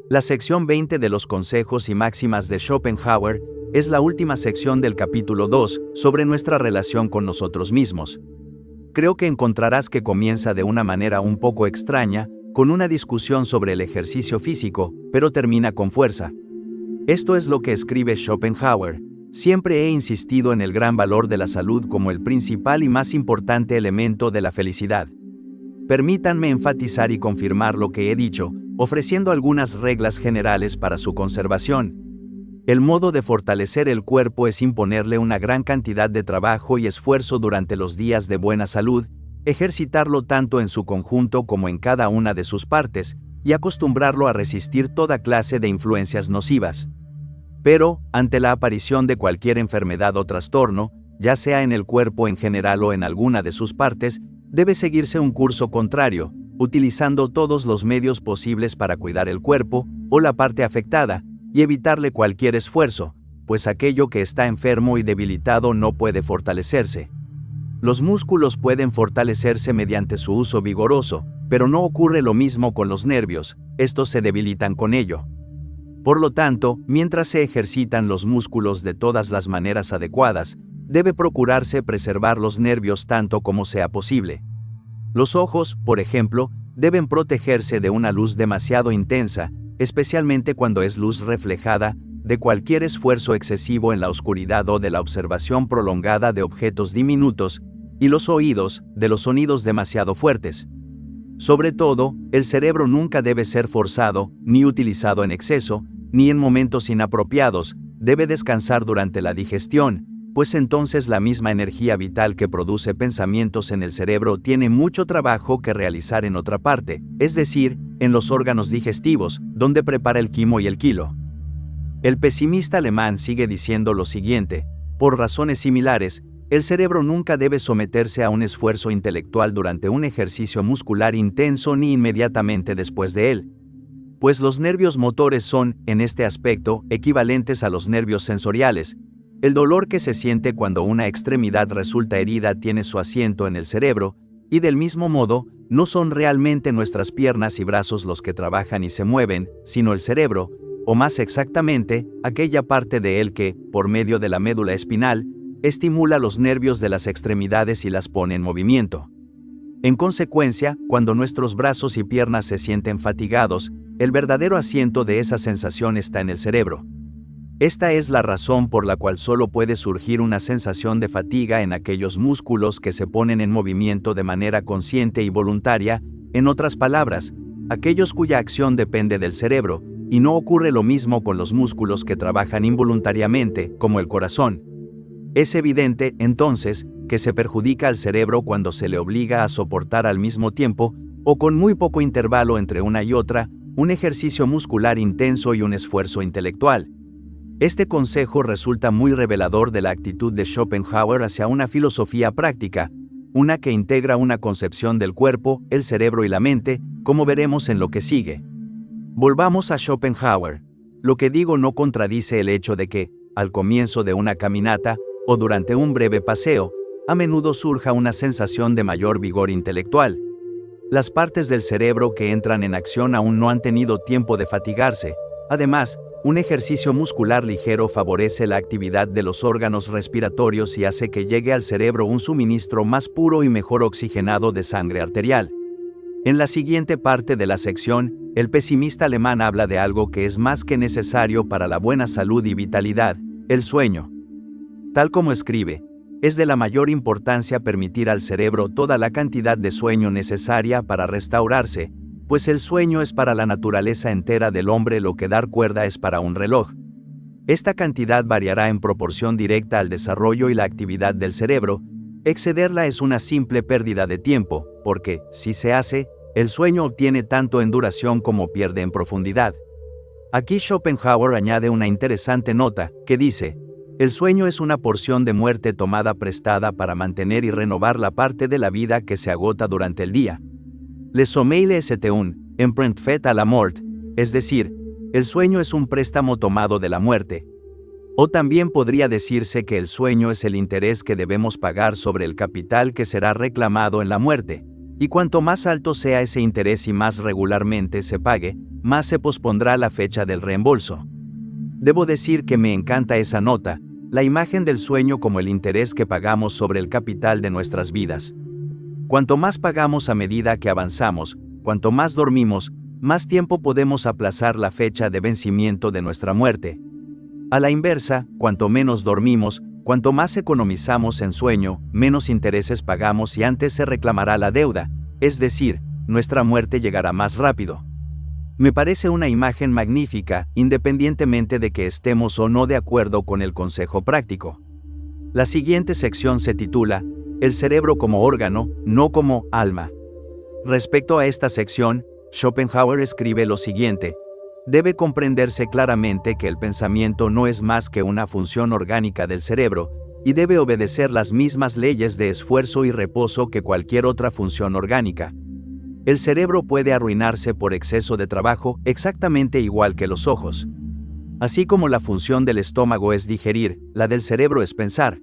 La sección 20 de los consejos y máximas de Schopenhauer es la última sección del capítulo 2 sobre nuestra relación con nosotros mismos. Creo que encontrarás que comienza de una manera un poco extraña, con una discusión sobre el ejercicio físico, pero termina con fuerza. Esto es lo que escribe Schopenhauer. Siempre he insistido en el gran valor de la salud como el principal y más importante elemento de la felicidad. Permítanme enfatizar y confirmar lo que he dicho, ofreciendo algunas reglas generales para su conservación. El modo de fortalecer el cuerpo es imponerle una gran cantidad de trabajo y esfuerzo durante los días de buena salud, ejercitarlo tanto en su conjunto como en cada una de sus partes, y acostumbrarlo a resistir toda clase de influencias nocivas. Pero, ante la aparición de cualquier enfermedad o trastorno, ya sea en el cuerpo en general o en alguna de sus partes, debe seguirse un curso contrario, utilizando todos los medios posibles para cuidar el cuerpo o la parte afectada, y evitarle cualquier esfuerzo, pues aquello que está enfermo y debilitado no puede fortalecerse. Los músculos pueden fortalecerse mediante su uso vigoroso, pero no ocurre lo mismo con los nervios, estos se debilitan con ello. Por lo tanto, mientras se ejercitan los músculos de todas las maneras adecuadas, debe procurarse preservar los nervios tanto como sea posible. Los ojos, por ejemplo, deben protegerse de una luz demasiado intensa, especialmente cuando es luz reflejada, de cualquier esfuerzo excesivo en la oscuridad o de la observación prolongada de objetos diminutos, y los oídos, de los sonidos demasiado fuertes. Sobre todo, el cerebro nunca debe ser forzado, ni utilizado en exceso, ni en momentos inapropiados, debe descansar durante la digestión, pues entonces la misma energía vital que produce pensamientos en el cerebro tiene mucho trabajo que realizar en otra parte, es decir, en los órganos digestivos, donde prepara el quimo y el quilo. El pesimista alemán sigue diciendo lo siguiente: por razones similares, el cerebro nunca debe someterse a un esfuerzo intelectual durante un ejercicio muscular intenso ni inmediatamente después de él, pues los nervios motores son, en este aspecto, equivalentes a los nervios sensoriales. El dolor que se siente cuando una extremidad resulta herida tiene su asiento en el cerebro, y del mismo modo, no son realmente nuestras piernas y brazos los que trabajan y se mueven, sino el cerebro, o más exactamente, aquella parte de él que, por medio de la médula espinal, estimula los nervios de las extremidades y las pone en movimiento. En consecuencia, cuando nuestros brazos y piernas se sienten fatigados, el verdadero asiento de esa sensación está en el cerebro. Esta es la razón por la cual solo puede surgir una sensación de fatiga en aquellos músculos que se ponen en movimiento de manera consciente y voluntaria, en otras palabras, aquellos cuya acción depende del cerebro, y no ocurre lo mismo con los músculos que trabajan involuntariamente, como el corazón. Es evidente, entonces, que se perjudica al cerebro cuando se le obliga a soportar al mismo tiempo, o con muy poco intervalo entre una y otra, un ejercicio muscular intenso y un esfuerzo intelectual. Este consejo resulta muy revelador de la actitud de Schopenhauer hacia una filosofía práctica, una que integra una concepción del cuerpo, el cerebro y la mente, como veremos en lo que sigue. Volvamos a Schopenhauer. Lo que digo no contradice el hecho de que, al comienzo de una caminata, o durante un breve paseo, a menudo surja una sensación de mayor vigor intelectual. Las partes del cerebro que entran en acción aún no han tenido tiempo de fatigarse. Además, un ejercicio muscular ligero favorece la actividad de los órganos respiratorios y hace que llegue al cerebro un suministro más puro y mejor oxigenado de sangre arterial. En la siguiente parte de la sección, el pesimista alemán habla de algo que es más que necesario para la buena salud y vitalidad: el sueño. Tal como escribe, es de la mayor importancia permitir al cerebro toda la cantidad de sueño necesaria para restaurarse, pues el sueño es para la naturaleza entera del hombre lo que dar cuerda es para un reloj. Esta cantidad variará en proporción directa al desarrollo y la actividad del cerebro. Excederla es una simple pérdida de tiempo, porque, si se hace, el sueño obtiene tanto en duración como pierde en profundidad. Aquí Schopenhauer añade una interesante nota, que dice: el sueño es una porción de muerte tomada prestada para mantener y renovar la parte de la vida que se agota durante el día. Le sommeil est un emprunt fait à la mort, es decir, el sueño es un préstamo tomado de la muerte. O también podría decirse que el sueño es el interés que debemos pagar sobre el capital que será reclamado en la muerte. Y cuanto más alto sea ese interés y más regularmente se pague, más se pospondrá la fecha del reembolso. Debo decir que me encanta esa nota, la imagen del sueño como el interés que pagamos sobre el capital de nuestras vidas. Cuanto más pagamos a medida que avanzamos, cuanto más dormimos, más tiempo podemos aplazar la fecha de vencimiento de nuestra muerte. A la inversa, cuanto menos dormimos, cuanto más economizamos en sueño, menos intereses pagamos y antes se reclamará la deuda, es decir, nuestra muerte llegará más rápido. Me parece una imagen magnífica, independientemente de que estemos o no de acuerdo con el consejo práctico. La siguiente sección se titula, El cerebro como órgano, no como alma. Respecto a esta sección, Schopenhauer escribe lo siguiente: debe comprenderse claramente que el pensamiento no es más que una función orgánica del cerebro, y debe obedecer las mismas leyes de esfuerzo y reposo que cualquier otra función orgánica. El cerebro puede arruinarse por exceso de trabajo, exactamente igual que los ojos. Así como la función del estómago es digerir, la del cerebro es pensar.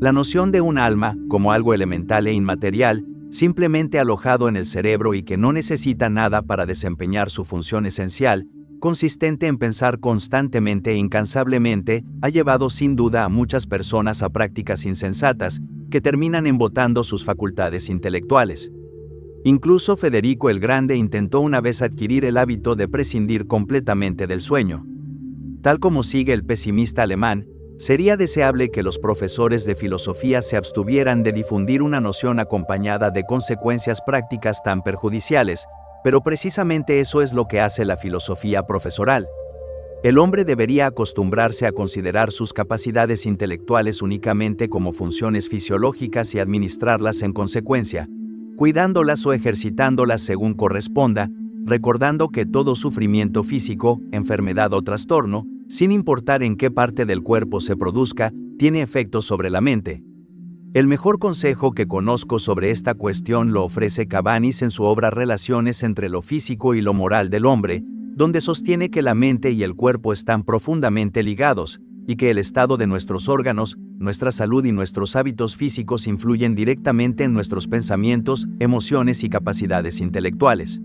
La noción de un alma, como algo elemental e inmaterial, simplemente alojado en el cerebro y que no necesita nada para desempeñar su función esencial, consistente en pensar constantemente e incansablemente, ha llevado sin duda a muchas personas a prácticas insensatas, que terminan embotando sus facultades intelectuales. Incluso Federico el Grande intentó una vez adquirir el hábito de prescindir completamente del sueño. Tal como sigue el pesimista alemán, sería deseable que los profesores de filosofía se abstuvieran de difundir una noción acompañada de consecuencias prácticas tan perjudiciales, pero precisamente eso es lo que hace la filosofía profesoral. El hombre debería acostumbrarse a considerar sus capacidades intelectuales únicamente como funciones fisiológicas y administrarlas en consecuencia, cuidándolas o ejercitándolas según corresponda, recordando que todo sufrimiento físico, enfermedad o trastorno, sin importar en qué parte del cuerpo se produzca, tiene efectos sobre la mente. El mejor consejo que conozco sobre esta cuestión lo ofrece Cabanis en su obra Relaciones entre lo físico y lo moral del hombre, donde sostiene que la mente y el cuerpo están profundamente ligados, y que el estado de nuestros órganos, nuestra salud y nuestros hábitos físicos influyen directamente en nuestros pensamientos, emociones y capacidades intelectuales.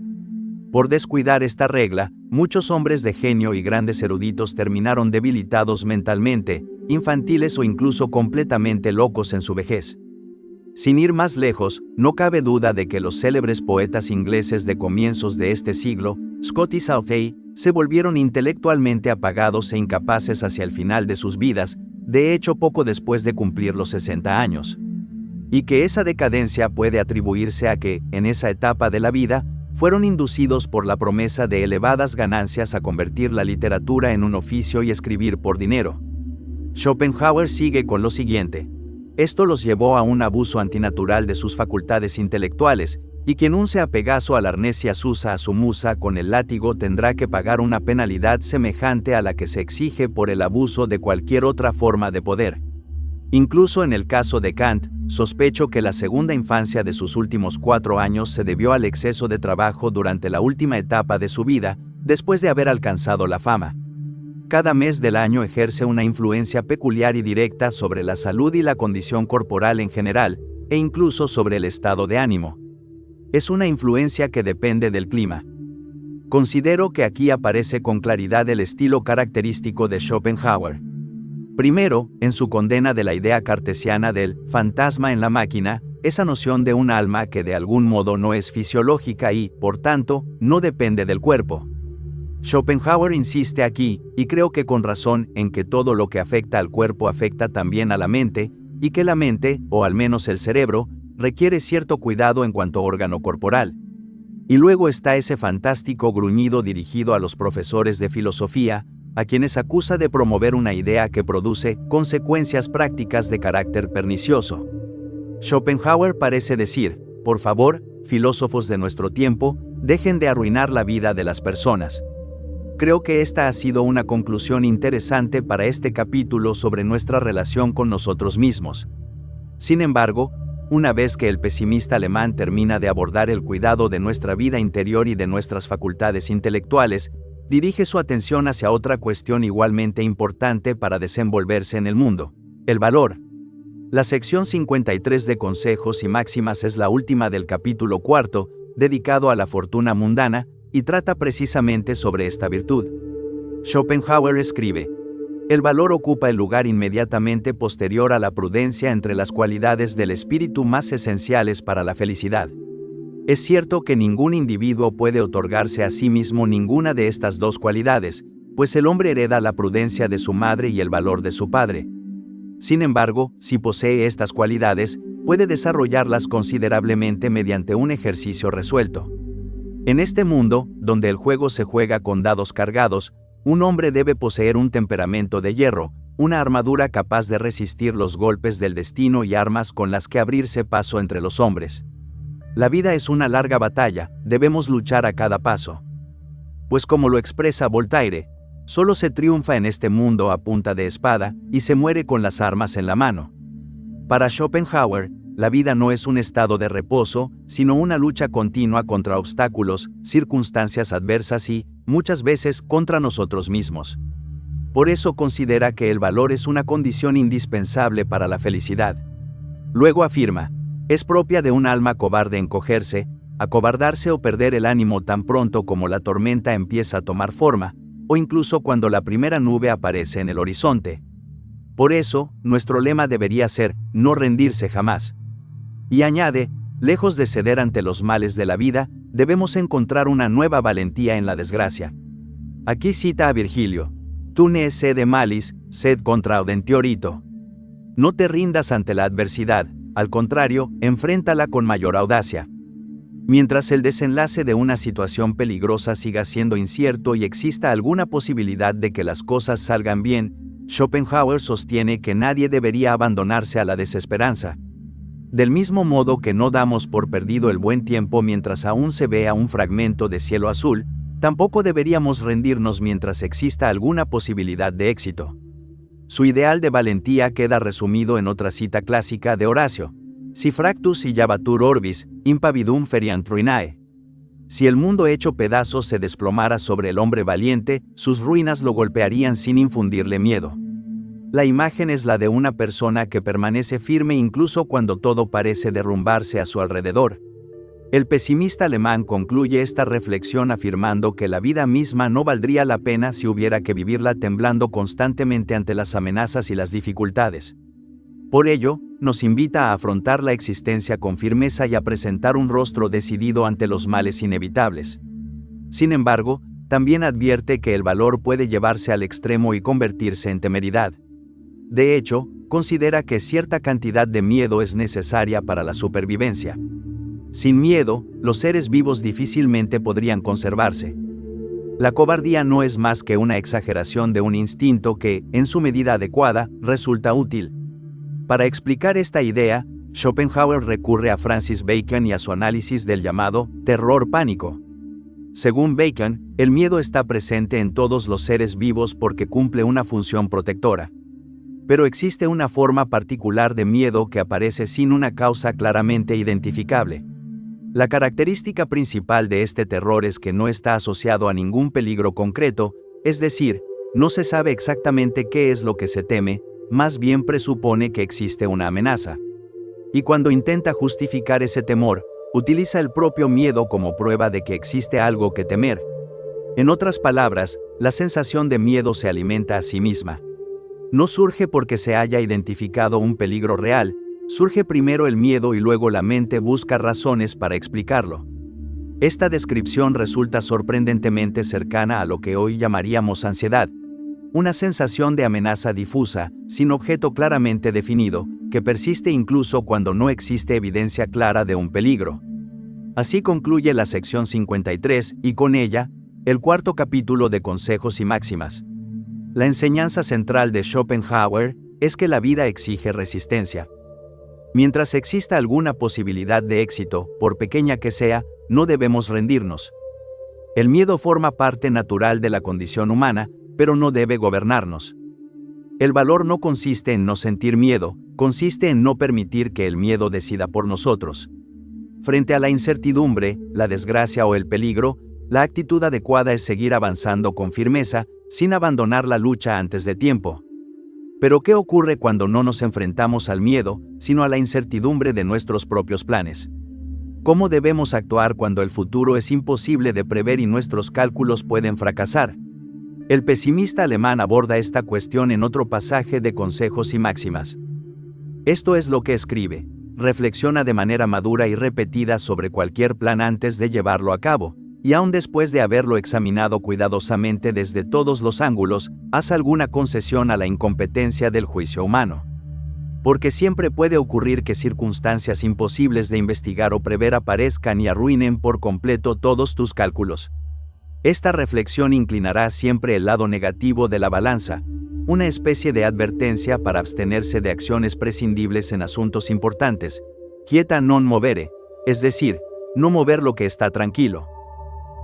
Por descuidar esta regla, muchos hombres de genio y grandes eruditos terminaron debilitados mentalmente, infantiles o incluso completamente locos en su vejez. Sin ir más lejos, no cabe duda de que los célebres poetas ingleses de comienzos de este siglo, Scott y Southey, se volvieron intelectualmente apagados e incapaces hacia el final de sus vidas, de hecho poco después de cumplir los 60 años. Y que esa decadencia puede atribuirse a que, en esa etapa de la vida, fueron inducidos por la promesa de elevadas ganancias a convertir la literatura en un oficio y escribir por dinero. Schopenhauer sigue con lo siguiente: esto los llevó a un abuso antinatural de sus facultades intelectuales, y quien unce a Pegaso al arnés y asusa a su musa con el látigo tendrá que pagar una penalidad semejante a la que se exige por el abuso de cualquier otra forma de poder. Incluso en el caso de Kant, sospecho que la segunda infancia de sus últimos 4 años se debió al exceso de trabajo durante la última etapa de su vida, después de haber alcanzado la fama. Cada mes del año ejerce una influencia peculiar y directa sobre la salud y la condición corporal en general, e incluso sobre el estado de ánimo. Es una influencia que depende del clima. Considero que aquí aparece con claridad el estilo característico de Schopenhauer. Primero, en su condena de la idea cartesiana del fantasma en la máquina, esa noción de un alma que de algún modo no es fisiológica y, por tanto, no depende del cuerpo. Schopenhauer insiste aquí, y creo que con razón, en que todo lo que afecta al cuerpo afecta también a la mente, y que la mente, o al menos el cerebro, requiere cierto cuidado en cuanto órgano corporal. Y luego está ese fantástico gruñido dirigido a los profesores de filosofía, a quienes acusa de promover una idea que produce consecuencias prácticas de carácter pernicioso. Schopenhauer parece decir: por favor, filósofos de nuestro tiempo, dejen de arruinar la vida de las personas. Creo que esta ha sido una conclusión interesante para este capítulo sobre nuestra relación con nosotros mismos. Sin embargo, una vez que el pesimista alemán termina de abordar el cuidado de nuestra vida interior y de nuestras facultades intelectuales, dirige su atención hacia otra cuestión igualmente importante para desenvolverse en el mundo: el valor. La sección 53 de Consejos y Máximas es la última del capítulo 4, dedicado a la fortuna mundana, y trata precisamente sobre esta virtud. Schopenhauer escribe: el valor ocupa el lugar inmediatamente posterior a la prudencia entre las cualidades del espíritu más esenciales para la felicidad. Es cierto que ningún individuo puede otorgarse a sí mismo ninguna de estas dos cualidades, pues el hombre hereda la prudencia de su madre y el valor de su padre. Sin embargo, si posee estas cualidades, puede desarrollarlas considerablemente mediante un ejercicio resuelto. En este mundo, donde el juego se juega con dados cargados, un hombre debe poseer un temperamento de hierro, una armadura capaz de resistir los golpes del destino y armas con las que abrirse paso entre los hombres. La vida es una larga batalla, debemos luchar a cada paso. Pues como lo expresa Voltaire, solo se triunfa en este mundo a punta de espada y se muere con las armas en la mano. Para Schopenhauer, la vida no es un estado de reposo, sino una lucha continua contra obstáculos, circunstancias adversas y, muchas veces, contra nosotros mismos. Por eso considera que el valor es una condición indispensable para la felicidad. Luego afirma: es propia de un alma cobarde encogerse, acobardarse o perder el ánimo tan pronto como la tormenta empieza a tomar forma, o incluso cuando la primera nube aparece en el horizonte. Por eso, nuestro lema debería ser: no rendirse jamás. Y añade: lejos de ceder ante los males de la vida, debemos encontrar una nueva valentía en la desgracia. Aquí cita a Virgilio: tu ne sede malis, sed contra audentiorito. No te rindas ante la adversidad, al contrario, enfréntala con mayor audacia. Mientras el desenlace de una situación peligrosa siga siendo incierto y exista alguna posibilidad de que las cosas salgan bien, Schopenhauer sostiene que nadie debería abandonarse a la desesperanza. Del mismo modo que no damos por perdido el buen tiempo mientras aún se vea un fragmento de cielo azul, tampoco deberíamos rendirnos mientras exista alguna posibilidad de éxito. Su ideal de valentía queda resumido en otra cita clásica de Horacio: si fractus illabatur orbis, impavidum feriant ruinae. Si el mundo hecho pedazos se desplomara sobre el hombre valiente, sus ruinas lo golpearían sin infundirle miedo. La imagen es la de una persona que permanece firme incluso cuando todo parece derrumbarse a su alrededor. El pesimista alemán concluye esta reflexión afirmando que la vida misma no valdría la pena si hubiera que vivirla temblando constantemente ante las amenazas y las dificultades. Por ello, nos invita a afrontar la existencia con firmeza y a presentar un rostro decidido ante los males inevitables. Sin embargo, también advierte que el valor puede llevarse al extremo y convertirse en temeridad. De hecho, considera que cierta cantidad de miedo es necesaria para la supervivencia. Sin miedo, los seres vivos difícilmente podrían conservarse. La cobardía no es más que una exageración de un instinto que, en su medida adecuada, resulta útil. Para explicar esta idea, Schopenhauer recurre a Francis Bacon y a su análisis del llamado terror pánico. Según Bacon, el miedo está presente en todos los seres vivos porque cumple una función protectora. Pero existe una forma particular de miedo que aparece sin una causa claramente identificable. La característica principal de este terror es que no está asociado a ningún peligro concreto, es decir, no se sabe exactamente qué es lo que se teme, más bien presupone que existe una amenaza. Y cuando intenta justificar ese temor, utiliza el propio miedo como prueba de que existe algo que temer. En otras palabras, la sensación de miedo se alimenta a sí misma. No surge porque se haya identificado un peligro real, surge primero el miedo y luego la mente busca razones para explicarlo. Esta descripción resulta sorprendentemente cercana a lo que hoy llamaríamos ansiedad, una sensación de amenaza difusa, sin objeto claramente definido, que persiste incluso cuando no existe evidencia clara de un peligro. Así concluye la sección 53 y con ella, el cuarto capítulo de Consejos y Máximas. La enseñanza central de Schopenhauer es que la vida exige resistencia. Mientras exista alguna posibilidad de éxito, por pequeña que sea, no debemos rendirnos. El miedo forma parte natural de la condición humana, pero no debe gobernarnos. El valor no consiste en no sentir miedo, consiste en no permitir que el miedo decida por nosotros. Frente a la incertidumbre, la desgracia o el peligro, la actitud adecuada es seguir avanzando con firmeza, sin abandonar la lucha antes de tiempo. Pero ¿qué ocurre cuando no nos enfrentamos al miedo, sino a la incertidumbre de nuestros propios planes? ¿Cómo debemos actuar cuando el futuro es imposible de prever y nuestros cálculos pueden fracasar? El pesimista alemán aborda esta cuestión en otro pasaje de Consejos y Máximas. Esto es lo que escribe: reflexiona de manera madura y repetida sobre cualquier plan antes de llevarlo a cabo, y aun después de haberlo examinado cuidadosamente desde todos los ángulos, haz alguna concesión a la incompetencia del juicio humano. Porque siempre puede ocurrir que circunstancias imposibles de investigar o prever aparezcan y arruinen por completo todos tus cálculos. Esta reflexión inclinará siempre el lado negativo de la balanza, una especie de advertencia para abstenerse de acciones prescindibles en asuntos importantes, quieta non movere, es decir, no mover lo que está tranquilo.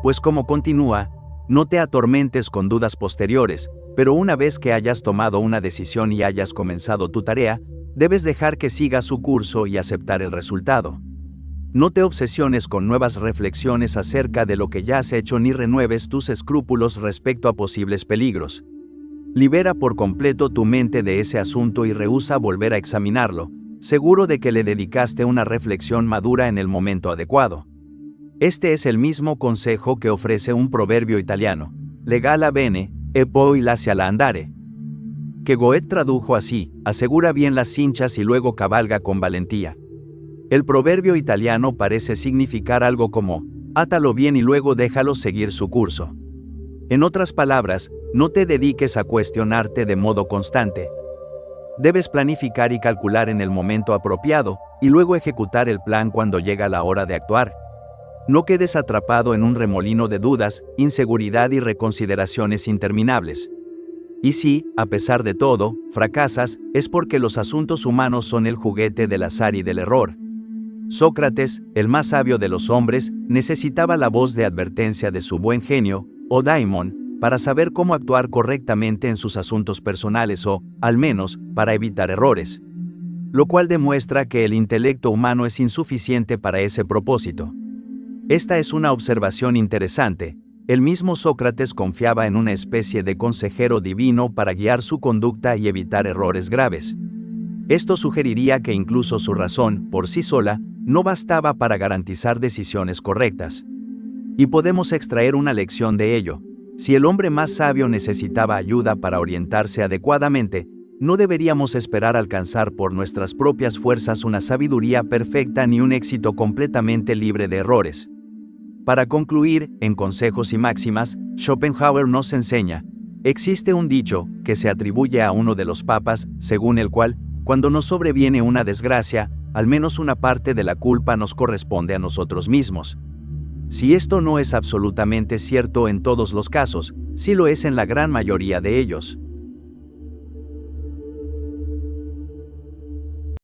Pues como continúa, no te atormentes con dudas posteriores, pero una vez que hayas tomado una decisión y hayas comenzado tu tarea, debes dejar que siga su curso y aceptar el resultado. No te obsesiones con nuevas reflexiones acerca de lo que ya has hecho ni renueves tus escrúpulos respecto a posibles peligros. Libera por completo tu mente de ese asunto y rehúsa volver a examinarlo, seguro de que le dedicaste una reflexión madura en el momento adecuado. Este es el mismo consejo que ofrece un proverbio italiano: legala bene, e poi lasciala andare, que Goethe tradujo así: asegura bien las cinchas y luego cabalga con valentía. El proverbio italiano parece significar algo como: átalo bien y luego déjalo seguir su curso. En otras palabras, no te dediques a cuestionarte de modo constante. Debes planificar y calcular en el momento apropiado, y luego ejecutar el plan cuando llega la hora de actuar. No quedes atrapado en un remolino de dudas, inseguridad y reconsideraciones interminables. Y si, a pesar de todo, fracasas, es porque los asuntos humanos son el juguete del azar y del error. Sócrates, el más sabio de los hombres, necesitaba la voz de advertencia de su buen genio, o daimon, para saber cómo actuar correctamente en sus asuntos personales o, al menos, para evitar errores. Lo cual demuestra que el intelecto humano es insuficiente para ese propósito. Esta es una observación interesante. El mismo Sócrates confiaba en una especie de consejero divino para guiar su conducta y evitar errores graves. Esto sugeriría que incluso su razón, por sí sola, no bastaba para garantizar decisiones correctas. Y podemos extraer una lección de ello. Si el hombre más sabio necesitaba ayuda para orientarse adecuadamente, no deberíamos esperar alcanzar por nuestras propias fuerzas una sabiduría perfecta ni un éxito completamente libre de errores. Para concluir, en Consejos y Máximas, Schopenhauer nos enseña: existe un dicho, que se atribuye a uno de los papas, según el cual, cuando nos sobreviene una desgracia, al menos una parte de la culpa nos corresponde a nosotros mismos. Si esto no es absolutamente cierto en todos los casos, sí lo es en la gran mayoría de ellos.